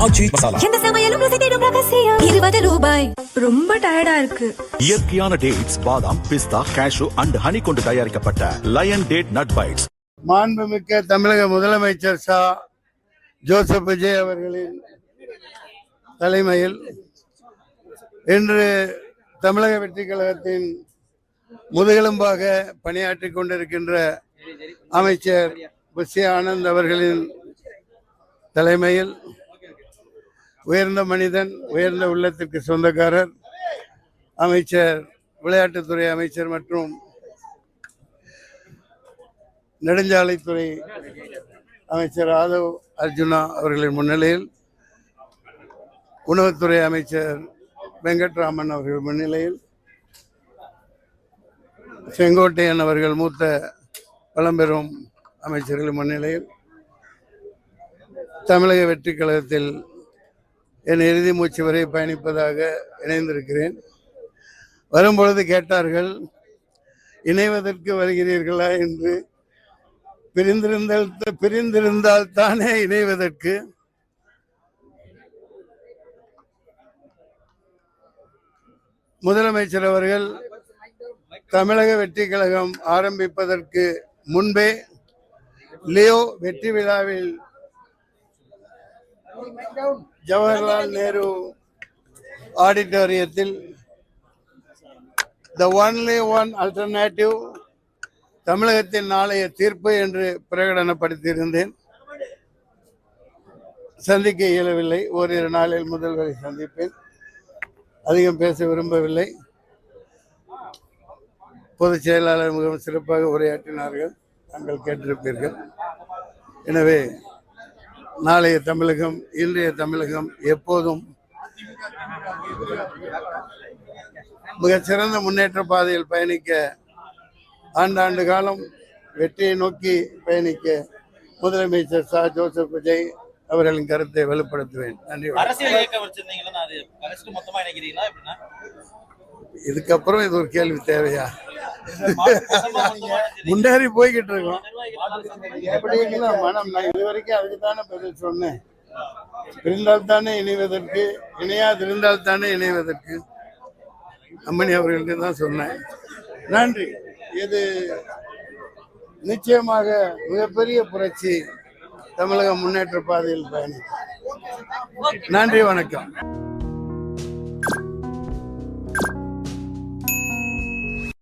ஆச்சி மசாலா. எந்த சமையலும் ருசி தேடும் ரகசியம். 20 ரூபாய். ரொம்ப டயர்டா இருக்கு. இயற்கையான டேட்ஸ், பாதாம், பிஸ்தா, கேஷு அண்ட் ஹனி கொண்டு தயாரிக்கப்பட்ட லயன் டேட் நட் பைட்ஸ். மாண்புமிக்க தமிழக முதலமைச்சர் சா ஜோசப் விஜய் அவர்களின் தலைமையில் இன்று தமிழக வெற்றி கழகத்தின் முதுகெலும்பாக பணியாற்றிக் கொண்டிருக்கின்ற அமைச்சர் புஷி ஆனந்த் அவர்களின் தலைமையில் உயர்ந்த மனிதன், உயர்ந்த உள்ளத்திற்கு சொந்தக்காரர், அமைச்சர், விளையாட்டுத்துறை அமைச்சர் மற்றும் நெடுஞ்சாலைத்துறை அமைச்சர் ஆதவ் அர்ஜுனா அவர்களின் முன்னிலையில், உணவுத்துறை அமைச்சர் வெங்கட்ராமன் அவர்கள் முன்னிலையில், செங்கோட்டையன் அவர்கள் மூத்த பழம்பெரும் அமைச்சர்கள் முன்னிலையில் தமிழக வெற்றி கழகத்தில் என் இறுதி மூச்சு வரை பயணிப்பதாக இணைந்திருக்கிறேன். வரும்பொழுது கேட்டார்கள், இணைவதற்கு வருகிறீர்களா என்று. பிரிந்திருந்தால் தானே இணைவதற்கு. முதலமைச்சர் அவர்கள் தமிழக வெற்றி கழகம் ஆரம்பிப்பதற்கு முன்பே லியோ வெற்றி விழாவில் ஜவஹர்லால் நேரு ஆடிட்டோரியத்தில் த ஒன்லி ஒன் அல்டர்னேட்டிவ் தமிழகத்தின் நாளைய தீர்ப்பு என்று பிரகடனப்படுத்தியிருந்தேன். சந்திக்க இயலவில்லை. ஓரிரு நாளில் முதல்வரை சந்திப்பேன். அதிகம் பேச விரும்பவில்லை. பொதுச் செயலாளர் மிகவும் சிறப்பாக உரையாற்றினார்கள், தாங்கள் கேட்டிருப்பீர்கள். எனவே நாளைய தமிழகம், இன்றைய தமிழகம் எப்போதும் மிகச்சிறந்த முன்னேற்ற பாதையில் பயணிக்க, ஆண்டாண்டு காலம் வெற்றியை நோக்கி பயணிக்க முதலமைச்சர் சா ஜோசப் விஜய் அவர்களின் கருத்தை வலுப்படுத்துவேன். நன்றி. இதுக்கப்புறம் இது ஒரு கேள்வி தேவையா? முன்னேறி போய்கிட்டு இருக்கோம். எப்படிங்களா மனம், நான் இதுவரைக்கும் அதுக்கு தானே பதில் சொன்னேன். பிரிந்தால் தானே இணைவதற்கு, இணையாதிருந்தால் தானே இணைவதற்கு. அம்மணி அவர்களுக்கு தான் சொன்னேன். நன்றி. இது நிச்சயமாக மிகப்பெரிய புரட்சி, தமிழக முன்னேற்ற பாதையில் பயணிக்கும். நன்றி, வணக்கம்.